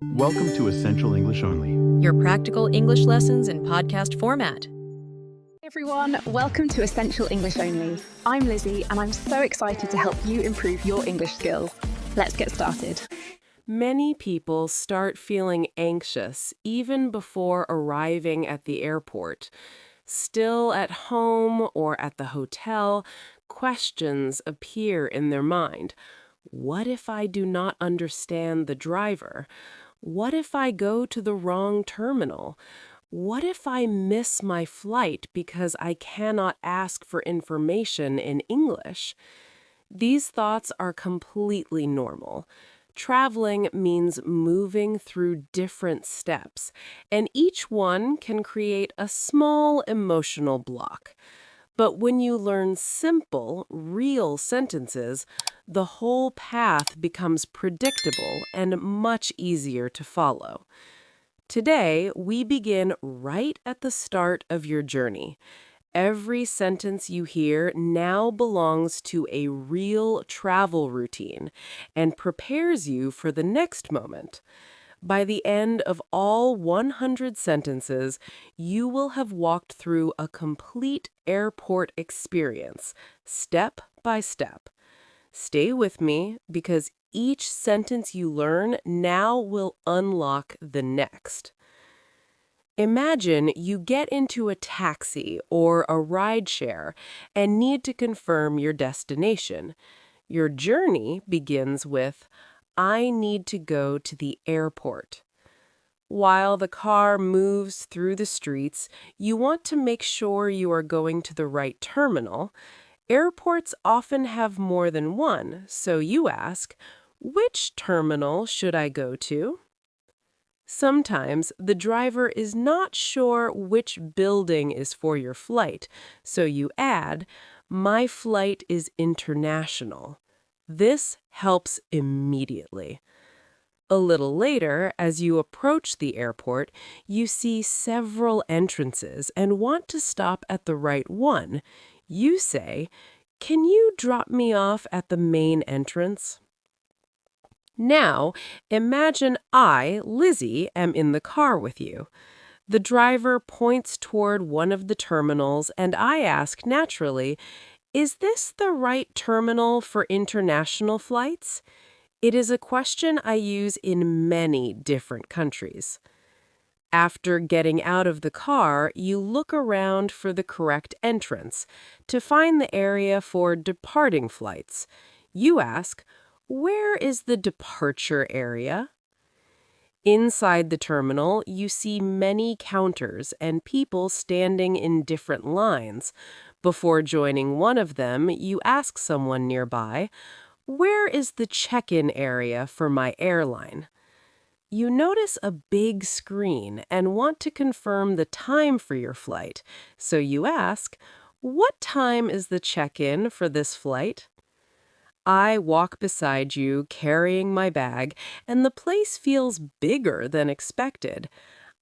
Welcome to Essential English Only. Your practical English lessons in podcast format. Hey everyone, welcome to Essential English Only. I'm Lizzie and I'm so excited to help you improve your English skills. Let's get started. Many people start feeling anxious even before arriving at the airport. Still at home or at the hotel, questions appear in their mind. What if I do not understand the driver? What if I go to the wrong terminal? What if I miss my flight because I cannot ask for information in English? These thoughts are completely normal. Traveling means moving through different steps, and each one can create a small emotional block. But when you learn simple, real sentences, the whole path becomes predictable and much easier to follow. Today, we begin right at the start of your journey. Every sentence you hear now belongs to a real travel routine and prepares you for the next moment. By the end of all 100 sentences, you will have walked through a complete airport experience, step by step. Stay with me because each sentence you learn now will unlock the next. Imagine you get into a taxi or a rideshare and need to confirm your destination. Your journey begins with, I need to go to the airport. While the car moves through the streets, you want to make sure you are going to the right terminal. Airports often have more than one, so you ask, which terminal should I go to? Sometimes the driver is not sure which building is for your flight, so you add, my flight is international. This helps immediately. A little later, as you approach the airport, you see several entrances and want to stop at the right one. You say, can you drop me off at the main entrance? Now, imagine I, Lizzie, am in the car with you. The driver points toward one of the terminals, and I ask naturally, is this the right terminal for international flights? It is a question I use in many different countries. After getting out of the car, you look around for the correct entrance to find the area for departing flights. You ask, where is the departure area? Inside the terminal, you see many counters and people standing in different lines. Before joining one of them, you ask someone nearby, where is the check-in area for my airline? You notice a big screen and want to confirm the time for your flight, so you ask, what time is the check-in for this flight? I walk beside you carrying my bag, and the place feels bigger than expected.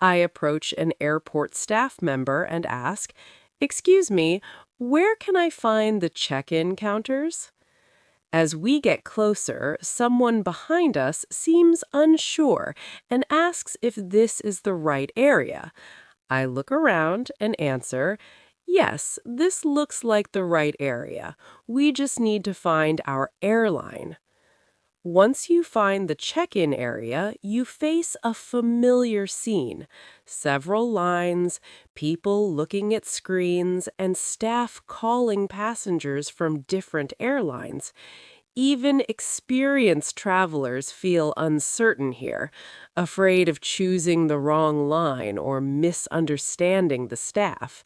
I approach an airport staff member and ask, excuse me, where can I find the check-in counters? As we get closer, someone behind us seems unsure and asks if this is the right area. I look around and answer, yes, this looks like the right area. We just need to find our airline. Once you find the check-in area, you face a familiar scene. Several lines, people looking at screens, and staff calling passengers from different airlines. Even experienced travelers feel uncertain here, afraid of choosing the wrong line or misunderstanding the staff.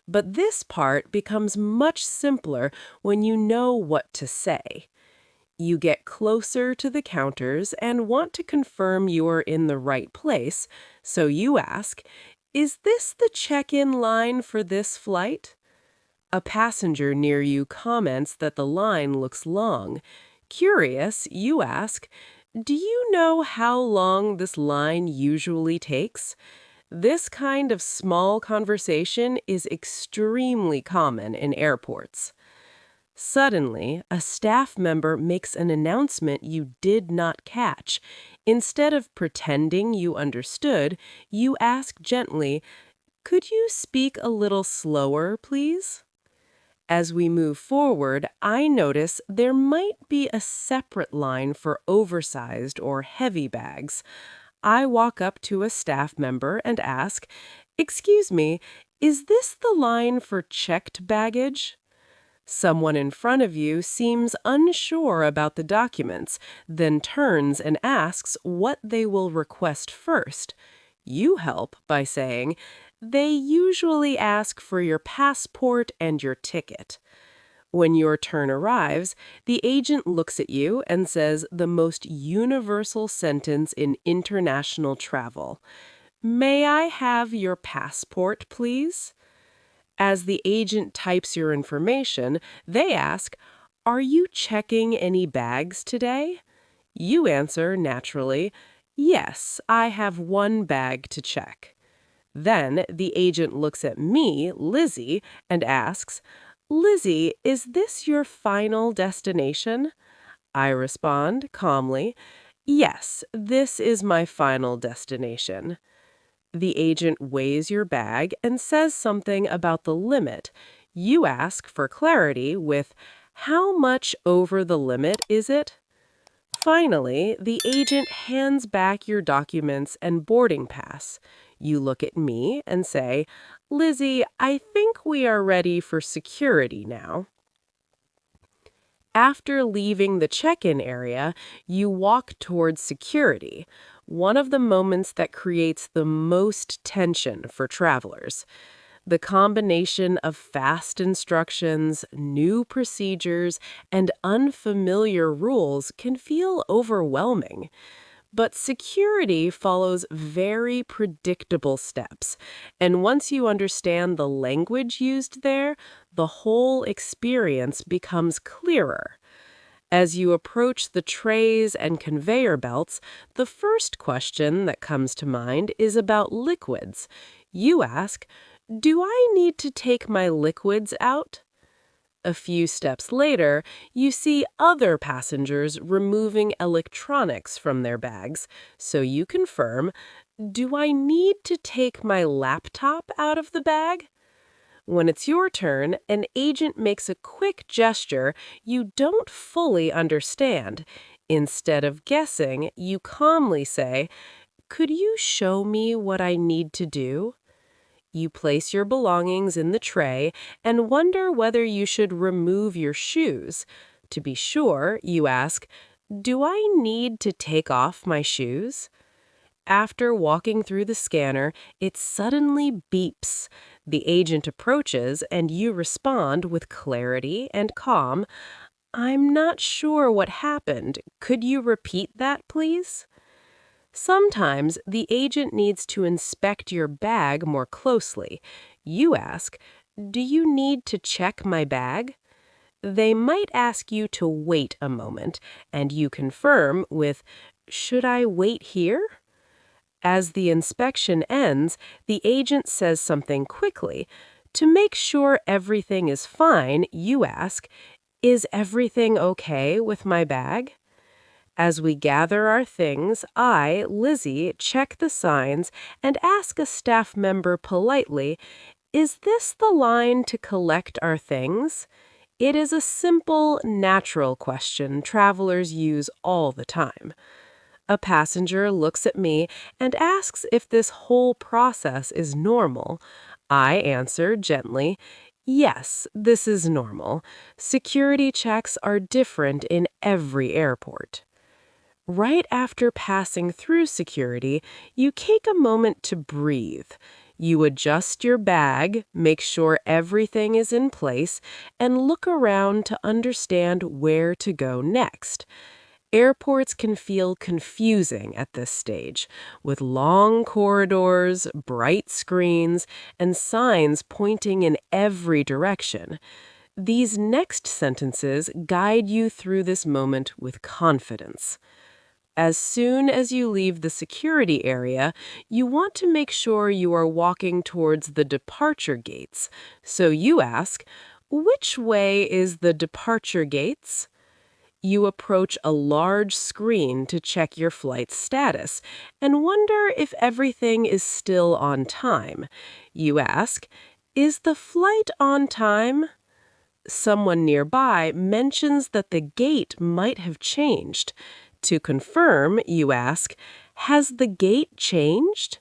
But this part becomes much simpler when you know what to say. You get closer to the counters and want to confirm you're in the right place, so you ask, is this the check-in line for this flight? A passenger near you comments that the line looks long. Curious, you ask, do you know how long this line usually takes? This kind of small conversation is extremely common in airports. Suddenly, a staff member makes an announcement you did not catch. Instead of pretending you understood, you ask gently, "Could you speak a little slower, please?" As we move forward, I notice there might be a separate line for oversized or heavy bags. I walk up to a staff member and ask, "Excuse me, is this the line for checked baggage?" Someone in front of you seems unsure about the documents, then turns and asks what they will request first. You help by saying, "They usually ask for your passport and your ticket." When your turn arrives, the agent looks at you and says the most universal sentence in international travel. "May I have your passport, please?" As the agent types your information, they ask, "Are you checking any bags today?" You answer naturally, "Yes, I have one bag to check." Then the agent looks at me, Lizzie, and asks, "Lizzie, is this your final destination?" I respond calmly, "Yes, this is my final destination." The agent weighs your bag and says something about the limit. You ask for clarity with, "How much over the limit is it?" Finally, the agent hands back your documents and boarding pass. You look at me and say, "Lizzie, I think we are ready for security now." After leaving the check-in area, you walk towards security, one of the moments that creates the most tension for travelers. The combination of fast instructions, new procedures, and unfamiliar rules can feel overwhelming. But security follows very predictable steps, and once you understand the language used there, the whole experience becomes clearer. As you approach the trays and conveyor belts, the first question that comes to mind is about liquids. You ask, "Do I need to take my liquids out?" A few steps later, you see other passengers removing electronics from their bags, so you confirm, "Do I need to take my laptop out of the bag?" When it's your turn, an agent makes a quick gesture you don't fully understand. Instead of guessing, you calmly say, "Could you show me what I need to do?" You place your belongings in the tray and wonder whether you should remove your shoes. To be sure, you ask, "Do I need to take off my shoes?" After walking through the scanner, it suddenly beeps. The agent approaches and you respond with clarity and calm, "I'm not sure what happened. Could you repeat that, please?" Sometimes the agent needs to inspect your bag more closely. You ask, "Do you need to check my bag?" They might ask you to wait a moment, and you confirm with, "Should I wait here?" As the inspection ends, the agent says something quickly. To make sure everything is fine, you ask, "Is everything okay with my bag?" As we gather our things, I, Lizzie, check the signs and ask a staff member politely, "Is this the line to collect our things?" It is a simple, natural question travelers use all the time. A passenger looks at me and asks if this whole process is normal. I answer gently, "Yes, this is normal. Security checks are different in every airport." Right after passing through security, you take a moment to breathe. You adjust your bag, make sure everything is in place, and look around to understand where to go next. Airports can feel confusing at this stage, with long corridors, bright screens, and signs pointing in every direction. These next sentences guide you through this moment with confidence. As soon as you leave the security area, you want to make sure you are walking towards the departure gates. So you ask, Which way is the departure gates? You approach a large screen to check your flight's status and wonder if everything is still on time. You ask, "Is the flight on time?" Someone nearby mentions that the gate might have changed. To confirm, you ask, "Has the gate changed?"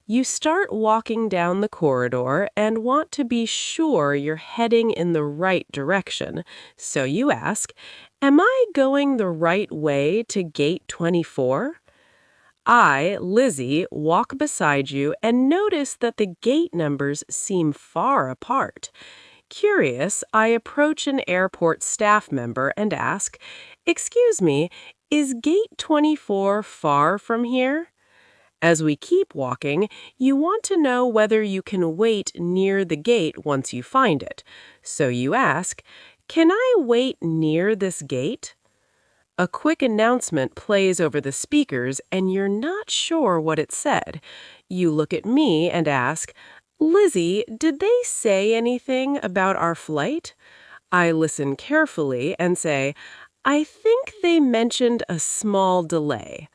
You start walking down the corridor and want to be sure you're heading in the right direction. So you ask, "Am I going the right way to gate 24?" I, Lizzie, walk beside you and notice that the gate numbers seem far apart. Curious, I approach an airport staff member and ask, "Excuse me, is gate 24 far from here?" As we keep walking, you want to know whether you can wait near the gate once you find it. So you ask, "Can I wait near this gate?" A quick announcement plays over the speakers and you're not sure what it said. You look at me and ask, "Lizzie, did they say anything about our flight?" I listen carefully and say, "I think they mentioned a small delay."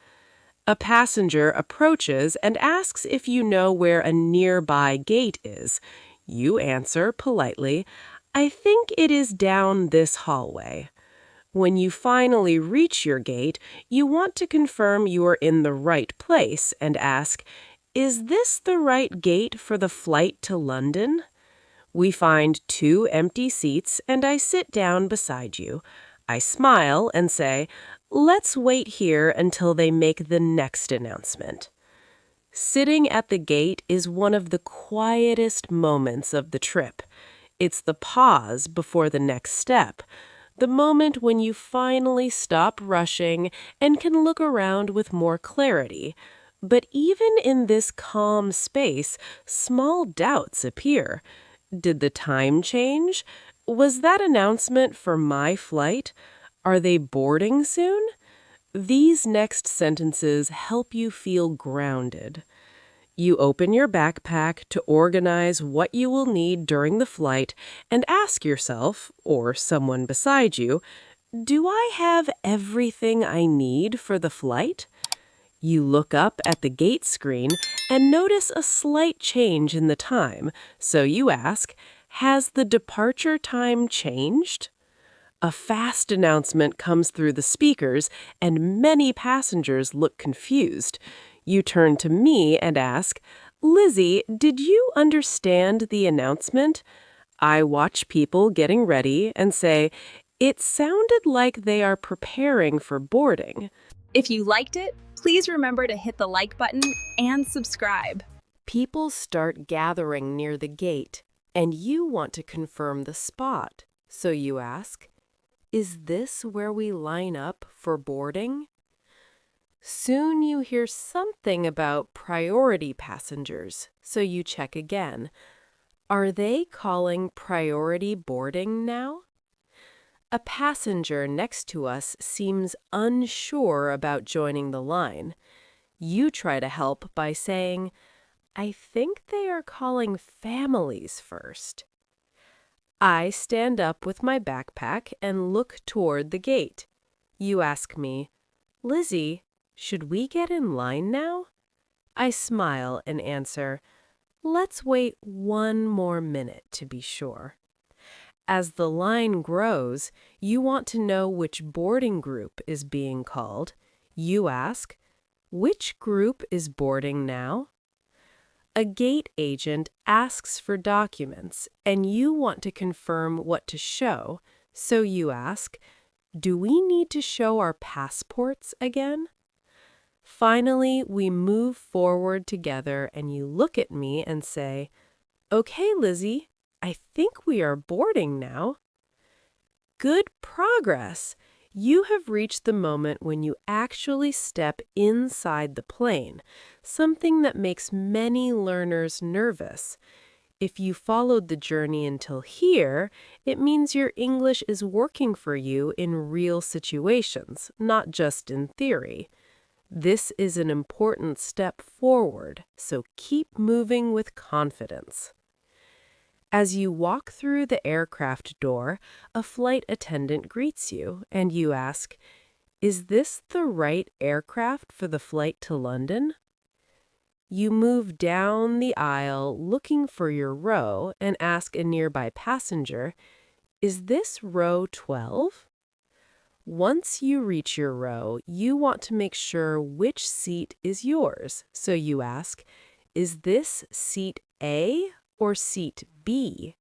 A passenger approaches and asks if you know where a nearby gate is. You answer politely, "I think it is down this hallway." When you finally reach your gate, you want to confirm you are in the right place and ask, "Is this the right gate for the flight to London?" We find 2 empty seats and I sit down beside you. I smile and say, "Let's wait here until they make the next announcement." Sitting at the gate is one of the quietest moments of the trip. It's the pause before the next step, the moment when you finally stop rushing and can look around with more clarity. But even in this calm space, small doubts appear. Did the time change? Was that announcement for my flight? Are they boarding soon? These next sentences help you feel grounded. You open your backpack to organize what you will need during the flight and ask yourself, or someone beside you, "Do I have everything I need for the flight?" You look up at the gate screen and notice a slight change in the time, so you ask, "Has the departure time changed?" A fast announcement comes through the speakers, and many passengers look confused. You turn to me and ask, "Lizzie, did you understand the announcement?" I watch people getting ready and say, "It sounded like they are preparing for boarding." If you liked it, please remember to hit the like button and subscribe. People start gathering near the gate, and you want to confirm the spot. So you ask, "Is this where we line up for boarding?" Soon you hear something about priority passengers, so you check again. Are they calling priority boarding now? A passenger next to us seems unsure about joining the line. You try to help by saying, "I think they are calling families first." I stand up with my backpack and look toward the gate. You ask me, "Lizzie, should we get in line now?" I smile and answer, "Let's wait one more minute to be sure." As the line grows, you want to know which boarding group is being called. You ask, "Which group is boarding now?" A gate agent asks for documents, and you want to confirm what to show, so you ask, "Do we need to show our passports again?" Finally, we move forward together, and you look at me and say, "Okay, Lizzie, I think we are boarding now." Good progress! You have reached the moment when you actually step inside the plane, something that makes many learners nervous. If you followed the journey until here, it means your English is working for you in real situations, not just in theory. This is an important step forward, so keep moving with confidence. As you walk through the aircraft door, a flight attendant greets you, and you ask, "Is this the right aircraft for the flight to London?" You move down the aisle looking for your row and ask a nearby passenger, "Is this row 12?" Once you reach your row, you want to make sure which seat is yours, so you ask, "Is this seat A or seat B?"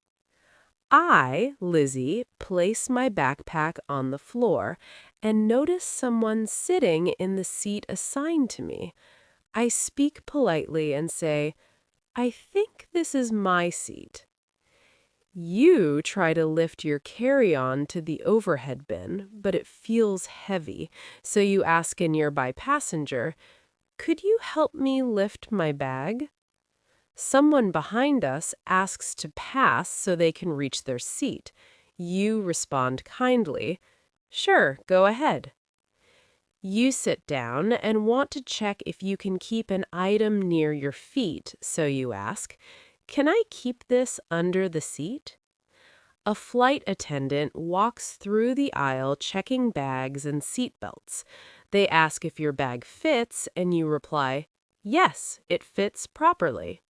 I, Lizzie, place my backpack on the floor and notice someone sitting in the seat assigned to me. I speak politely and say, "I think this is my seat." You try to lift your carry-on to the overhead bin, but it feels heavy, so you ask a nearby passenger, "Could you help me lift my bag?" Someone behind us asks to pass so they can reach their seat. You respond kindly, "Sure, go ahead." You sit down and want to check if you can keep an item near your feet, so you ask, "Can I keep this under the seat?" A flight attendant walks through the aisle checking bags and seat belts. They ask if your bag fits, and you reply, "Yes, it fits properly."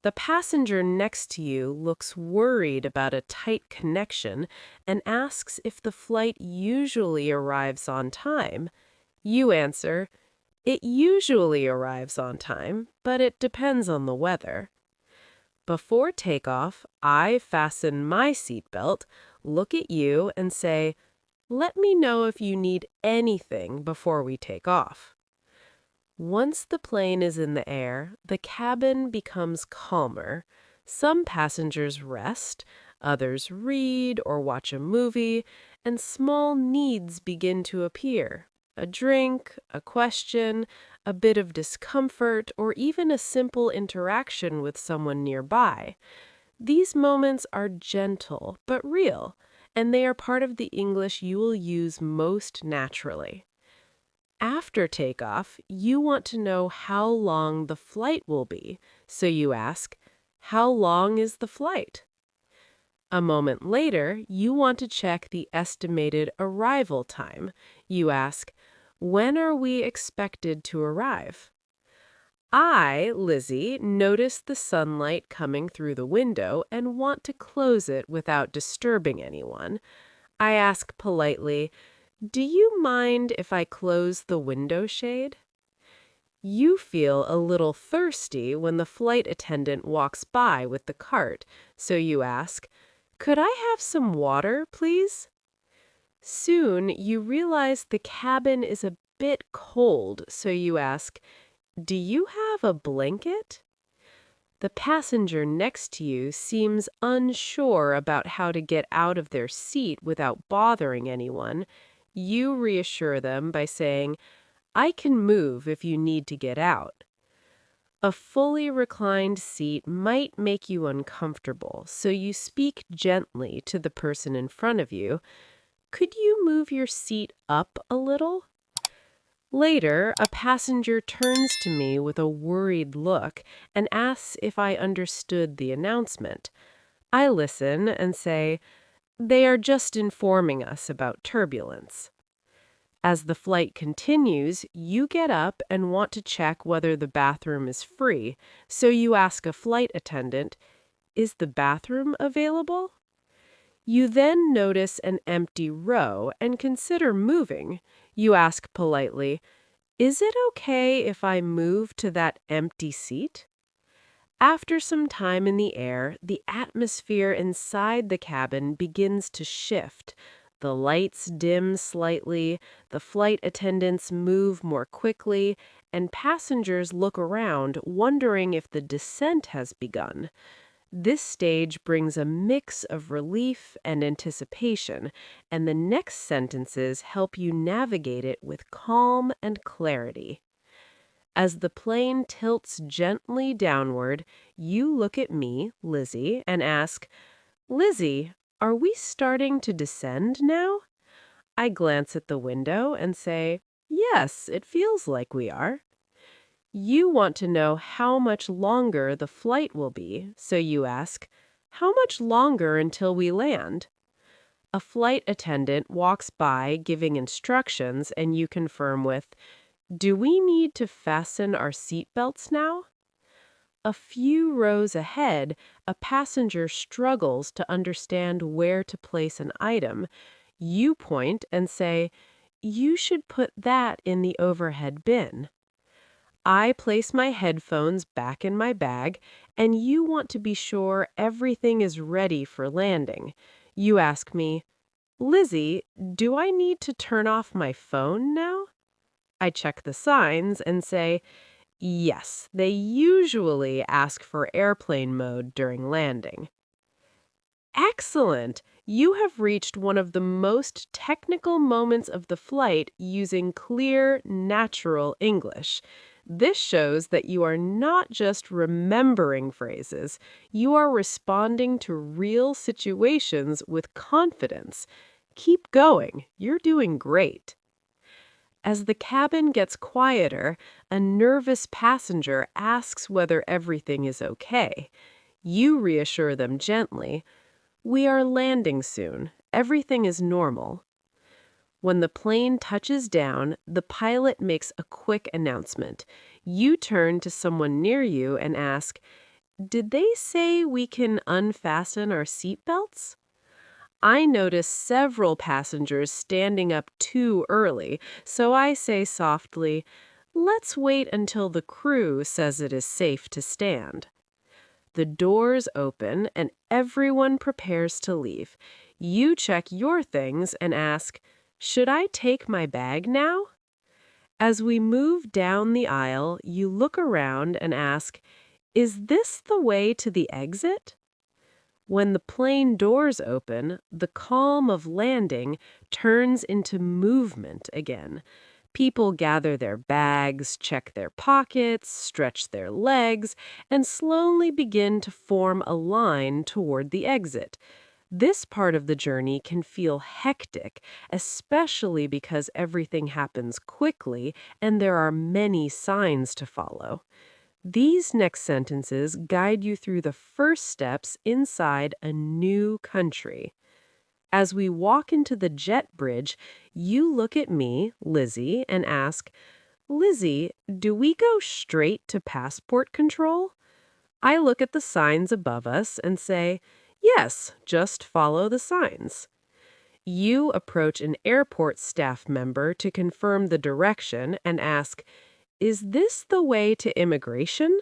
The passenger next to you looks worried about a tight connection and asks if the flight usually arrives on time. You answer, "It usually arrives on time, but it depends on the weather." Before takeoff, I fasten my seatbelt, look at you, and say, "Let me know if you need anything before we take off." Once the plane is in the air, the cabin becomes calmer. Some passengers rest, others read or watch a movie, and small needs begin to appear. A drink, a question, a bit of discomfort, or even a simple interaction with someone nearby. These moments are gentle but real, and they are part of the English you will use most naturally. After takeoff, you want to know how long the flight will be, so you ask, "How long is the flight?" A moment later, you want to check the estimated arrival time. You ask, "When are we expected to arrive?" I, Lizzie, notice the sunlight coming through the window and want to close it without disturbing anyone. I ask politely, "Do you mind if I close the window shade?" You feel a little thirsty when the flight attendant walks by with the cart, so you ask, "Could I have some water, please?" Soon you realize the cabin is a bit cold, so you ask, "Do you have a blanket?" The passenger next to you seems unsure about how to get out of their seat without bothering anyone. You reassure them by saying, "I can move if you need to get out." A fully reclined seat might make you uncomfortable, so you speak gently to the person in front of you. "Could you move your seat up a little?" Later, a passenger turns to me with a worried look and asks if I understood the announcement. I listen and say, "They are just informing us about turbulence." As the flight continues, you get up and want to check whether the bathroom is free, so you ask a flight attendant, "Is the bathroom available?" You then notice an empty row and consider moving. You ask politely, "Is it okay if I move to that empty seat?" After some time in the air, the atmosphere inside the cabin begins to shift. The lights dim slightly, the flight attendants move more quickly, and passengers look around, wondering if the descent has begun. This stage brings a mix of relief and anticipation, and the next sentences help you navigate it with calm and clarity. As the plane tilts gently downward, you look at me, Lizzie, and ask, "Lizzie, are we starting to descend now?" I glance at the window and say, "Yes, it feels like we are." You want to know how much longer the flight will be, so you ask, How much longer until we land? A flight attendant walks by giving instructions, and you confirm with, "Do we need to fasten our seatbelts now?" A few rows ahead, a passenger struggles to understand where to place an item. You point and say, "You should put that in the overhead bin." I place my headphones back in my bag, and you want to be sure everything is ready for landing. You ask me, "Lizzie, do I need to turn off my phone now?" I check the signs and say, "Yes, they usually ask for airplane mode during landing." Excellent! You have reached one of the most technical moments of the flight using clear, natural English. This shows that you are not just remembering phrases, you are responding to real situations with confidence. Keep going. You're doing great. As the cabin gets quieter, a nervous passenger asks whether everything is okay. You reassure them gently, "We are landing soon. Everything is normal." When the plane touches down, the pilot makes a quick announcement. You turn to someone near you and ask, "Did they say we can unfasten our seatbelts?" I notice several passengers standing up too early, so I say softly, "Let's wait until the crew says it is safe to stand." The doors open and everyone prepares to leave. You check your things and ask, "Should I take my bag now?" As we move down the aisle, you look around and ask, "Is this the way to the exit?" When the plane doors open, the calm of landing turns into movement again. People gather their bags, check their pockets, stretch their legs, and slowly begin to form a line toward the exit. This part of the journey can feel hectic, especially because everything happens quickly and there are many signs to follow. These next sentences guide you through the first steps inside a new country. As we walk into the jet bridge, you look at me, Lizzie, and ask, "Lizzie, do we go straight to passport control?" I look at the signs above us and say, "Yes, just follow the signs." You approach an airport staff member to confirm the direction and ask, "Is this the way to immigration?"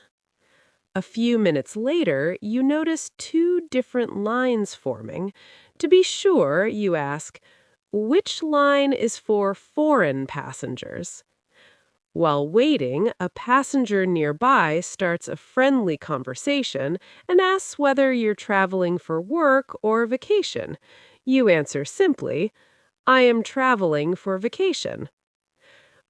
A few minutes later, you notice two different lines forming. To be sure, you ask, "Which line is for foreign passengers?" While waiting, a passenger nearby starts a friendly conversation and asks whether you're traveling for work or vacation. You answer simply, "I am traveling for vacation."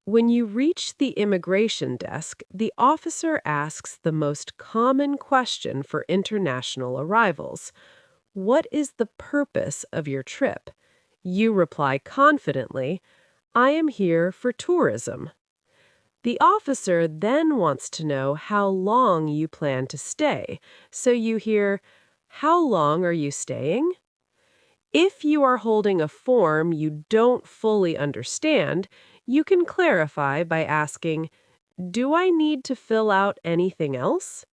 When you reach the immigration desk, the officer asks the most common question for international arrivals. "What is the purpose of your trip?" You reply confidently, "I am here for tourism." The officer then wants to know how long you plan to stay, so you hear, "How long are you staying?" If you are holding a form you don't fully understand, you can clarify by asking, "Do I need to fill out anything else?"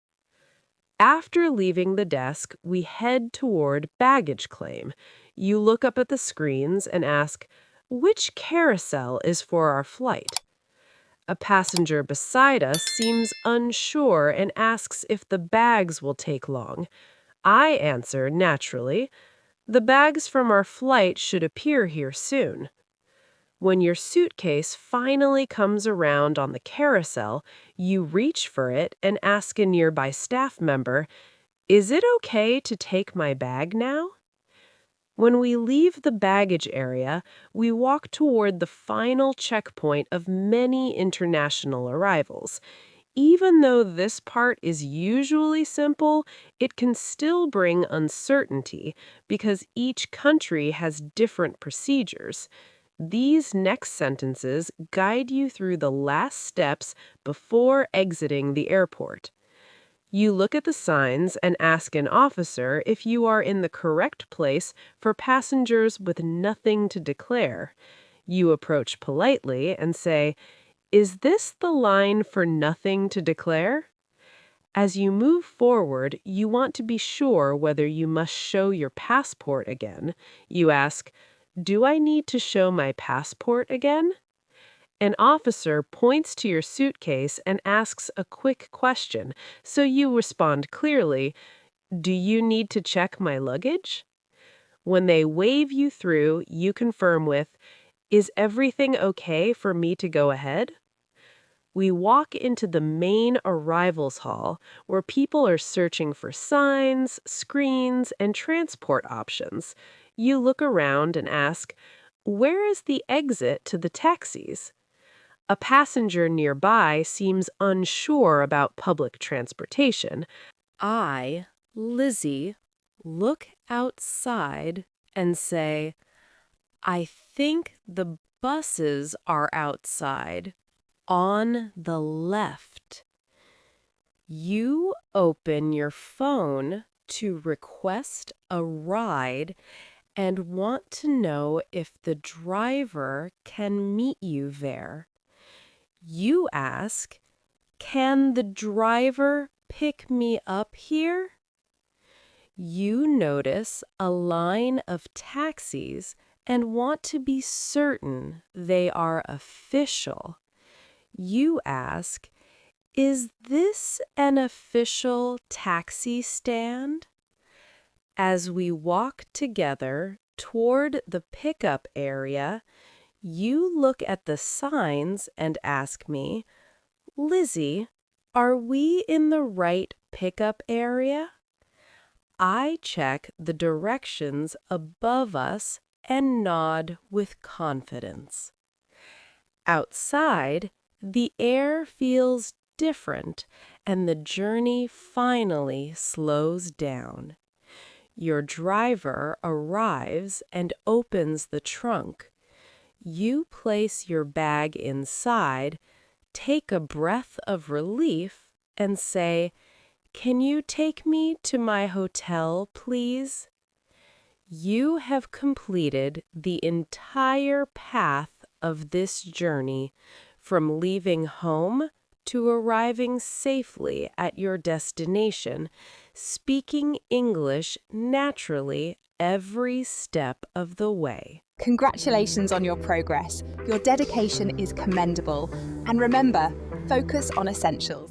After leaving the desk, we head toward baggage claim. You look up at the screens and ask, "Which carousel is for our flight?" A passenger beside us seems unsure and asks if the bags will take long. I answer naturally, "The bags from our flight should appear here soon." When your suitcase finally comes around on the carousel, you reach for it and ask a nearby staff member, "Is it okay to take my bag now?" When we leave the baggage area, we walk toward the final checkpoint of many international arrivals. Even though this part is usually simple, it can still bring uncertainty because each country has different procedures. These next sentences guide you through the last steps before exiting the airport. You look at the signs and ask an officer if you are in the correct place for passengers with nothing to declare. You approach politely and say, "Is this the line for nothing to declare?" As you move forward, you want to be sure whether you must show your passport again. You ask, "Do I need to show my passport again?" An officer points to your suitcase and asks a quick question, so you respond clearly, "Do you need to check my luggage?" When they wave you through, you confirm with, "Is everything okay for me to go ahead?" We walk into the main arrivals hall where people are searching for signs, screens, and transport options. You look around and ask, "Where is the exit to the taxis?" A passenger nearby seems unsure about public transportation. I, Lizzie, look outside and say, "I think the buses are outside, on the left." You open your phone to request a ride and want to know if the driver can meet you there. You ask, "Can the driver pick me up here?" You notice a line of taxis and want to be certain they are official. You ask, "Is this an official taxi stand?" As we walk together toward the pickup area, you look at the signs and ask me, "Lizzie, are we in the right pickup area?" I check the directions above us and nod with confidence. Outside, the air feels different and the journey finally slows down. Your driver arrives and opens the trunk. You place your bag inside, take a breath of relief, and say, "Can you take me to my hotel, please?" You have completed the entire path of this journey, from leaving home to arriving safely at your destination, speaking English naturally every step of the way. Congratulations on your progress. Your dedication is commendable. And remember, focus on essentials.